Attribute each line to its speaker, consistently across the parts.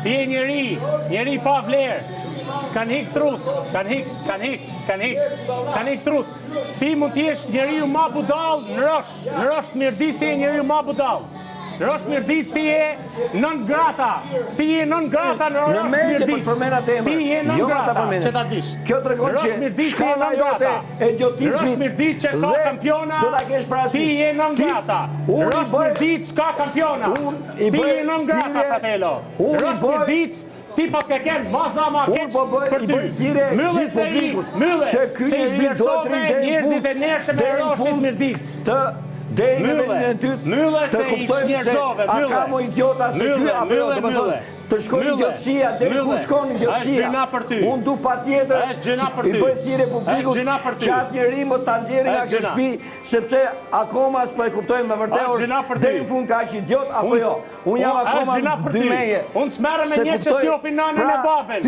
Speaker 1: Ti je njeri pa vlerë. Kanë hik trut, kanë hik trut. Ti mund t'jesh njeriu ma budall në rosh mirdis ti je njeriu ma budall. Në rosh mirdis ti je non grata. Ti je non grata në rosh mirdis. Ti je non grata, që ta dish.
Speaker 2: Kjo tregon që shkalla jote e idiotizmit
Speaker 1: rosh mirdis që ka kampiona. Ti je non grata. Rosh mirdis ka kampiona. Ti je non grata, fratello. Rosh mirdis ti pas ka ken maza ma keq për ty. Mylle se i shvlerësove njerëzit e njershëm e roshit mirdis. Mylle se i njerëzove,
Speaker 2: a ka mo idiota se ty apo jo,
Speaker 1: mylle.
Speaker 2: Të shkoj idiotësia, deri ku shkon idiotësia. Unë du patjetër i bëj thirrje publikut që atë njeri mos ta nxjerrë nga kjo shtëpi, sepse akoma s'po e kuptojmë me vërtetë deri në fund ka që idiot apo jo. Unë jam akoma dy meje.
Speaker 1: Unë s'merrem me njerëz që s'njohin nanën e babën.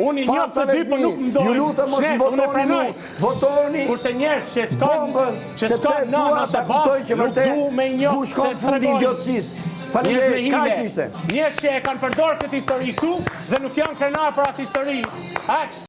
Speaker 1: Unë i njoh se dy po nuk më dojnë.
Speaker 2: Ju lutem mos votoni, votoni.
Speaker 1: Kurse njerëz që s'kan nanën e babën, nuk du me njoh se
Speaker 2: s'tregojnë.
Speaker 1: Njerëz që e kanë përdorur këtë histori këtu dhe nuk janë krenar për atë histori. Aq.